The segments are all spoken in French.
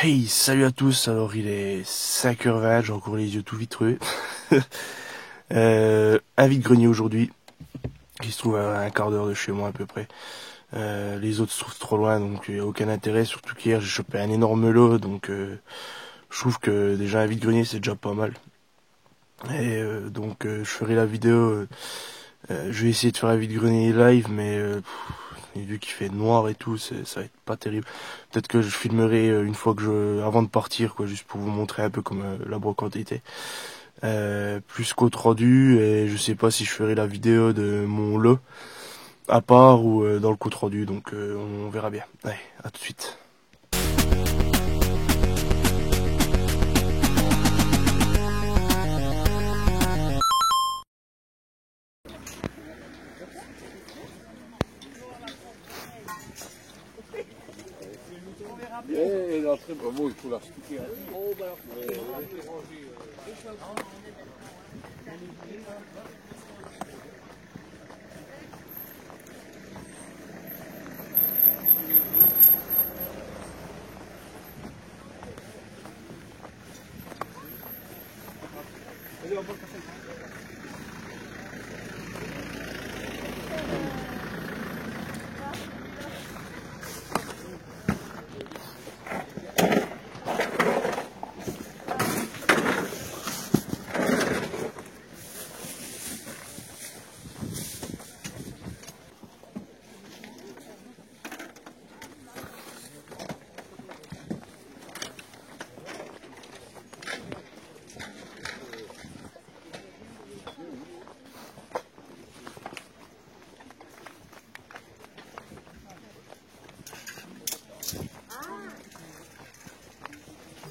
Hey, salut à tous. Alors, il est 5h20, j'ai encore les yeux tout vitreux. Un vide-grenier aujourd'hui, qui se trouve à un quart d'heure de chez moi à peu près. Les autres se trouvent trop loin, donc il n'y a aucun intérêt. Surtout qu'hier, j'ai chopé un énorme lot, donc je trouve que déjà un vide-grenier, c'est déjà pas mal. Et donc, je ferai la vidéo. Je vais essayer de faire un vide-grenier live, mais vu qu'il fait noir et tout, ça va être pas terrible. Peut-être que je filmerai une fois avant de partir, quoi, juste pour vous montrer un peu comme la brocante était. Plus compte rendu, et je sais pas si je ferai la vidéo de mon lot à part ou dans le compte rendu, donc on verra bien. Allez, à tout de suite. Et l'entrée, bon, il faut la sticker.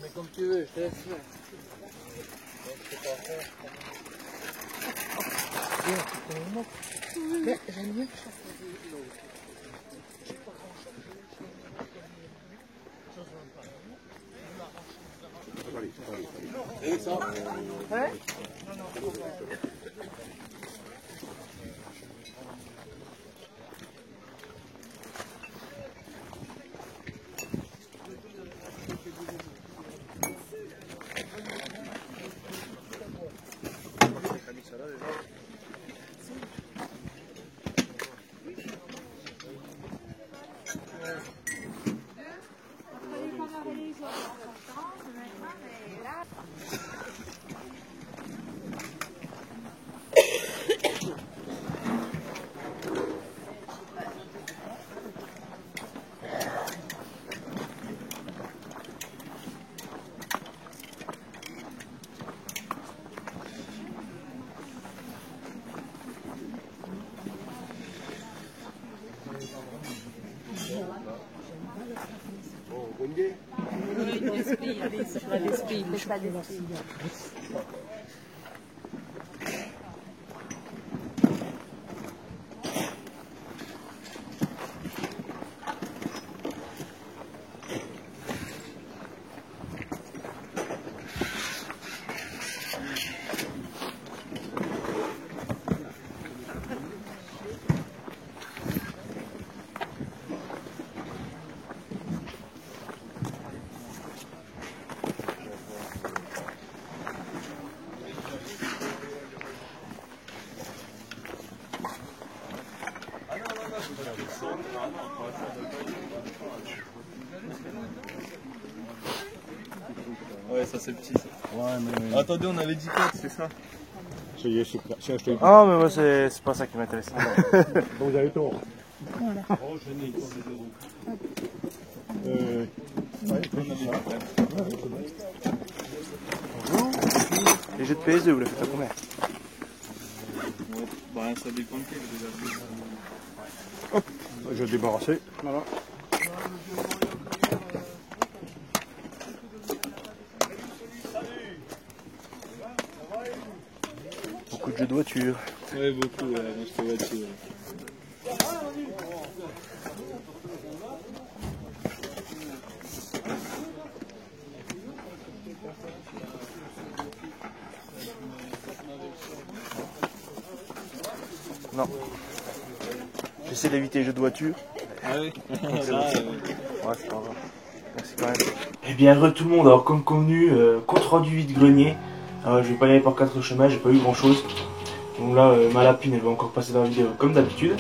Mais comme tu veux, je te laisse faire. Je sais pas faire. Mais j'aime mieux. Et ça? Ouais. Ouais, ça c'est petit ça. Ouais, mais... Attendez, on avait dit 4, c'est ça? Ça y est, c'est acheté. Ah, mais moi, c'est pas ça qui m'intéresse. Bon, vous avez tort. Voilà. Oh, je n'ai pas Les jeux de PS2, vous les faites à combien? Ouais, bah ça dépend de quel déjà. Hop, je vais débarrasser. Voilà. Beaucoup de jeux de voiture. Ouais, beaucoup, ouais, dans cette voiture. Non. J'essaie d'éviter les jeux de voiture. Ah oui. Ouais, c'est pas grave. Merci quand même. Eh bien, tout le monde, alors comme convenu, compte rendu vide-grenier. Je vais pas y aller par 4 chemins, j'ai pas eu grand chose. Donc là, ma lapine, elle va encore passer dans la vidéo comme d'habitude.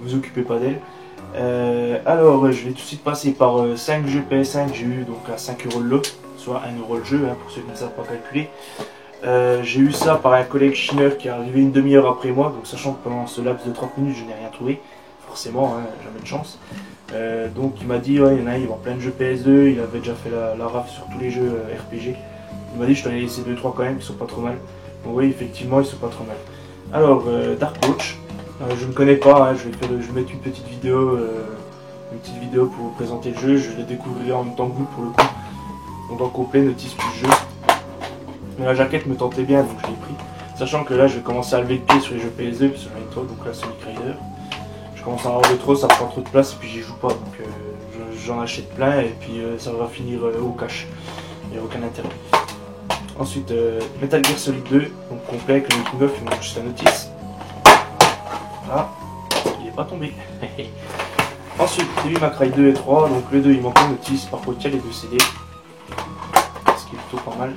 Vous occupez pas d'elle. Alors, je vais tout de suite passer par 5 jeux PS5 que j'ai eu donc à 5 € le lot, soit 1 € le jeu, hein, pour ceux qui ne savent pas calculer. J'ai eu ça par un collègue chineur qui est arrivé une demi-heure après moi, donc sachant que pendant ce laps de 30 minutes, je n'ai rien trouvé. Forcément, hein, jamais de chance. Donc il m'a dit, ouais, il y en a, il vend plein de jeux PS2, il avait déjà fait la raf sur tous les jeux RPG. Il m'a dit, je t'en ai laissé 2-3 quand même, qui sont pas trop mal. Donc oui, effectivement, ils sont pas trop mal. Alors, Dark Coach, je ne connais pas, hein, je vais mettre une petite vidéo pour vous présenter le jeu. Je vais le découvrir en même temps que vous pour le coup. Donc en complet, notice plus jeu. Mais la jaquette me tentait bien, donc je l'ai pris. Sachant que là, je vais commencer à lever le pied sur les jeux PS2, parce que j'en ai trop, donc là, Sonic Rider. Je commence à en avoir de trop, ça prend trop de place, et puis j'y joue pas, donc j'en achète plein, et puis ça va finir au cash. Il n'y a aucun intérêt. Ensuite, Metal Gear Solid 2, donc complet avec le making of, il manque juste la notice. Là, il n'est pas tombé. Ensuite, Devil May Cry 2 et 3, donc le 2 il manque la notice, par contre il y a les 2 CD. Ce qui est plutôt pas mal.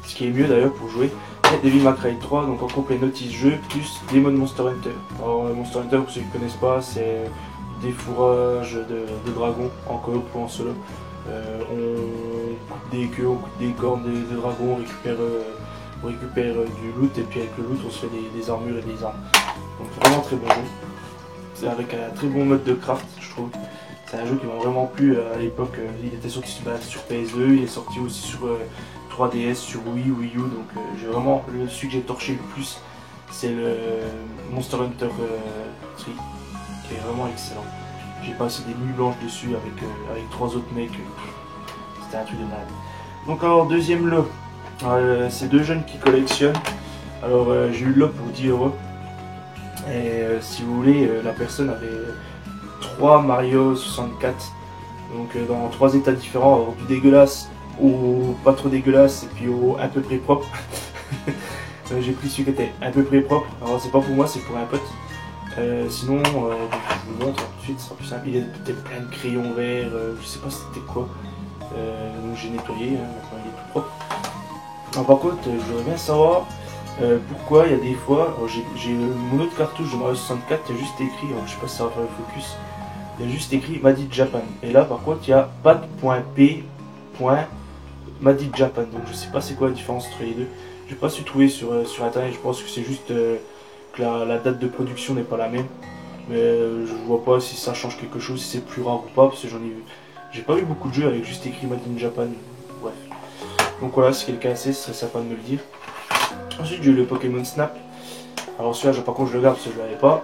Ce qui est mieux d'ailleurs pour jouer. Et Devil May Cry 3, donc en complet notice jeu, plus des modes Monster Hunter. Alors Monster Hunter, pour ceux qui ne connaissent pas, c'est des fourrages de dragons en coop ou en solo. On coupe des queues, on coupe des cornes de dragons, on récupère du loot, et puis avec le loot on se fait des armures et des armes. Donc vraiment très bon jeu. C'est avec un très bon mode de craft, je trouve. C'est un jeu qui m'a vraiment plu à l'époque. Il était sorti sur PS2, il est sorti aussi sur 3DS, sur Wii U. Donc j'ai vraiment celui que j'ai torché le plus, c'est le Monster Hunter 3, qui est vraiment excellent. J'ai passé des nuits blanches dessus avec 3 autres mecs. C'était un truc de malade. Donc alors deuxième lot, c'est 2 jeunes qui collectionnent. Alors j'ai eu le lot pour 10 €. Et si vous voulez, la personne avait 3 Mario 64. Donc dans 3 états différents, alors du dégueulasse au pas trop dégueulasse et puis au à peu près propre. J'ai pris celui qui était à peu près propre. Alors c'est pas pour moi, c'est pour un pote. Sinon, je vous le montre tout de suite, ce sera plus simple. Il y a peut-être plein de crayons verts, je sais pas c'était quoi. Donc j'ai nettoyé, hein, maintenant il est tout propre. Alors, par contre, je voudrais bien savoir pourquoi il y a des fois. J'ai mon autre cartouche de Mario 64, il y a juste écrit, alors, je sais pas si ça va faire le focus, il y a juste écrit Made in Japan. Et là par contre il y a pad.p. Made in Japan, donc je sais pas c'est quoi la différence entre les deux. J'ai pas su trouver sur internet, je pense que c'est juste que la date de production n'est pas la même. Mais je vois pas si ça change quelque chose, si c'est plus rare ou pas, parce que j'ai pas vu beaucoup de jeux avec juste écrit Made in Japan. Bref. Donc voilà, si quelqu'un sait, ce serait sympa de me le dire. Ensuite j'ai eu le Pokémon Snap. Alors celui-là par contre je le garde parce que je l'avais pas.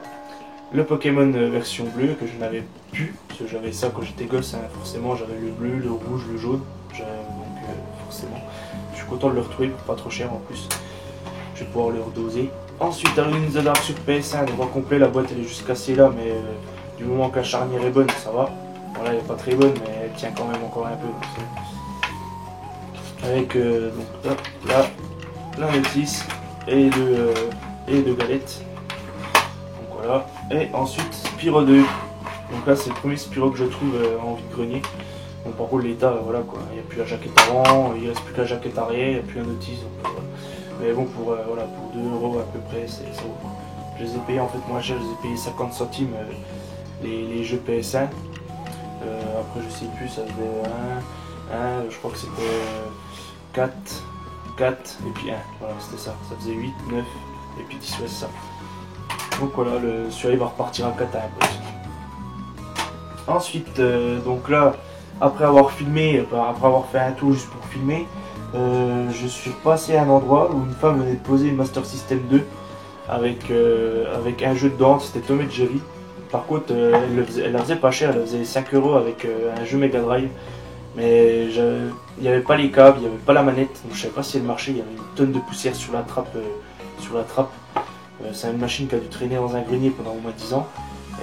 Le Pokémon version bleue que je n'avais plus, parce que j'avais ça quand j'étais gosse, hein. Forcément j'avais le bleu, le rouge, le jaune. Donc forcément je suis content de le retrouver pour pas trop cher en plus. Je vais pouvoir le redoser. Ensuite Alone in the Dark sur PS1, donc en complet la boîte elle est juste cassée là, mais du moment que la charnière est bonne ça va. Voilà, elle est pas très bonne mais elle tient quand même encore un peu. Avec donc hop, là la notice et de galettes. Donc voilà. Et ensuite Spyro 2. Donc là c'est le premier Spyro que je trouve en vide-grenier. Donc par contre l'état voilà quoi, il n'y a plus la jaquette avant, il reste plus que la jaquette arrière, il n'y a plus la notice. Donc, voilà. Mais bon pour 2 € à peu près c'est bon. Je les ai payés en fait moins cher, je les ai payés 50 centimes les jeux PS1. Après je sais plus, ça devait 1, je crois que c'était 4 et puis 1, voilà c'était ça, ça faisait 8, 9 et puis 10, ouais c'est ça. Donc voilà, celui-là il va repartir à 4 à un pote. Ensuite, donc là, après avoir filmé, après avoir fait un tour juste pour filmer, je suis passé à un endroit où une femme venait de poser une Master System 2 avec un jeu dedans, c'était Tom et Jerry. Par contre, elle la faisait pas cher, elle faisait 5 € avec un jeu Mega Drive. Mais il n'y avait pas les câbles, il n'y avait pas la manette, donc je savais pas si elle marchait, il y avait une tonne de poussière sur la trappe. C'est une machine qui a dû traîner dans un grenier pendant au moins 10 ans.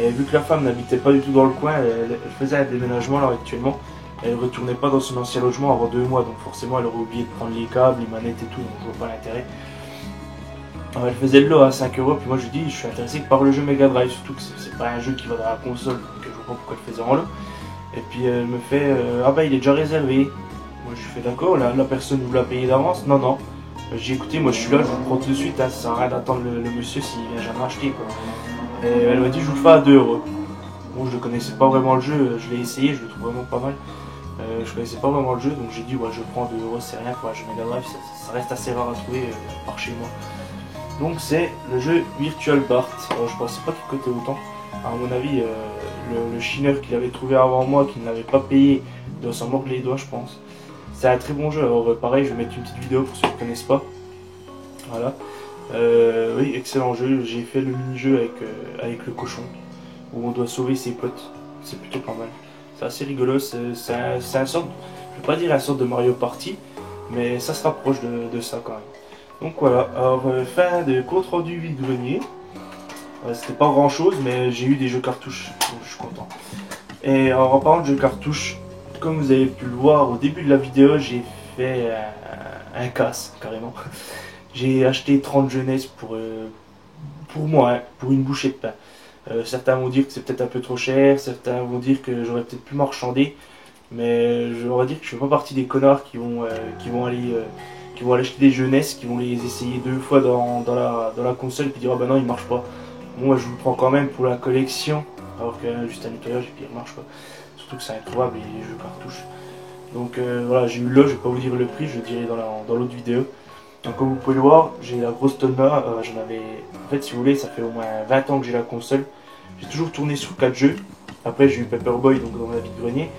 Et vu que la femme n'habitait pas du tout dans le coin, elle faisait un déménagement là actuellement. Elle ne retournait pas dans son ancien logement avant 2 mois, donc forcément elle aurait oublié de prendre les câbles, les manettes et tout, donc je vois pas l'intérêt. Alors elle faisait le lot à 5 €, puis moi je lui dis je suis intéressé par le jeu Mega Drive, surtout que c'est pas un jeu qui va dans la console, donc je vois pas pourquoi elle faisait en lot. Et puis elle me fait ah bah il est déjà réservé. Moi je fais d'accord, la personne vous l'a payé d'avance? Non, non. J'ai écouté, moi je suis là, je vous le prends tout de suite, hein, ça sert à rien d'attendre le monsieur s'il vient jamais acheter quoi. Et elle m'a dit je vous le fais à 2 euros. Bon, je ne connaissais pas vraiment le jeu, je l'ai essayé, je le trouve vraiment pas mal. Je connaissais pas vraiment le jeu, donc j'ai dit ouais je prends 2 euros, c'est rien pour un jeu Mega Drive, ça reste assez rare à trouver par chez moi. Donc c'est le jeu Virtual Bart. Alors, je pensais pas qu'il coûtait autant. À mon avis, le chineur qui l'avait trouvé avant moi, qui ne l'avait pas payé, doit s'en mordre les doigts, je pense. C'est un très bon jeu. Alors pareil, je vais mettre une petite vidéo pour ceux qui ne connaissent pas. Voilà. Oui, excellent jeu. J'ai fait le mini-jeu avec le cochon, où on doit sauver ses potes. C'est plutôt pas mal. C'est assez rigolo. C'est un sorte, je vais pas dire un sorte de Mario Party, mais ça se rapproche de ça quand même. Donc voilà, alors fin de compte rendu vide-grenier. C'était pas grand chose, mais j'ai eu des jeux cartouches, donc je suis content. Et en parlant de jeux cartouches, comme vous avez pu le voir au début de la vidéo, j'ai fait un casse carrément. J'ai acheté 30 jeunesses pour moi, hein, pour une bouchée de pain. Certains vont dire que c'est peut-être un peu trop cher, certains vont dire que j'aurais peut-être pu marchander, mais je leur dire que je fais pas partie des connards qui vont aller acheter des jeunesses, qui vont les essayer 2 fois dans la console et puis dire ah bah non il marche pas. Moi je vous le prends quand même pour la collection, alors que juste un nettoyage et puis il marche pas. Surtout que c'est introuvable les jeux cartouches. Donc voilà, j'ai eu là, je vais pas vous dire le prix, je le dirai dans l'autre vidéo. Donc comme vous pouvez le voir, j'ai la grosse tonne là, j'en avais... En fait si vous voulez, ça fait au moins 20 ans que j'ai la console. J'ai toujours tourné sur 4 jeux. Après j'ai eu Paperboy donc dans la vide-grenier.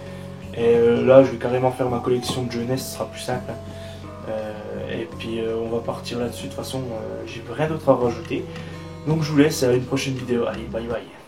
Et là je vais carrément faire ma collection de jeunesse, ce sera plus simple. Hein. Et puis on va partir là-dessus, de toute façon j'ai rien d'autre à rajouter. Donc je vous laisse à une prochaine vidéo, allez bye bye.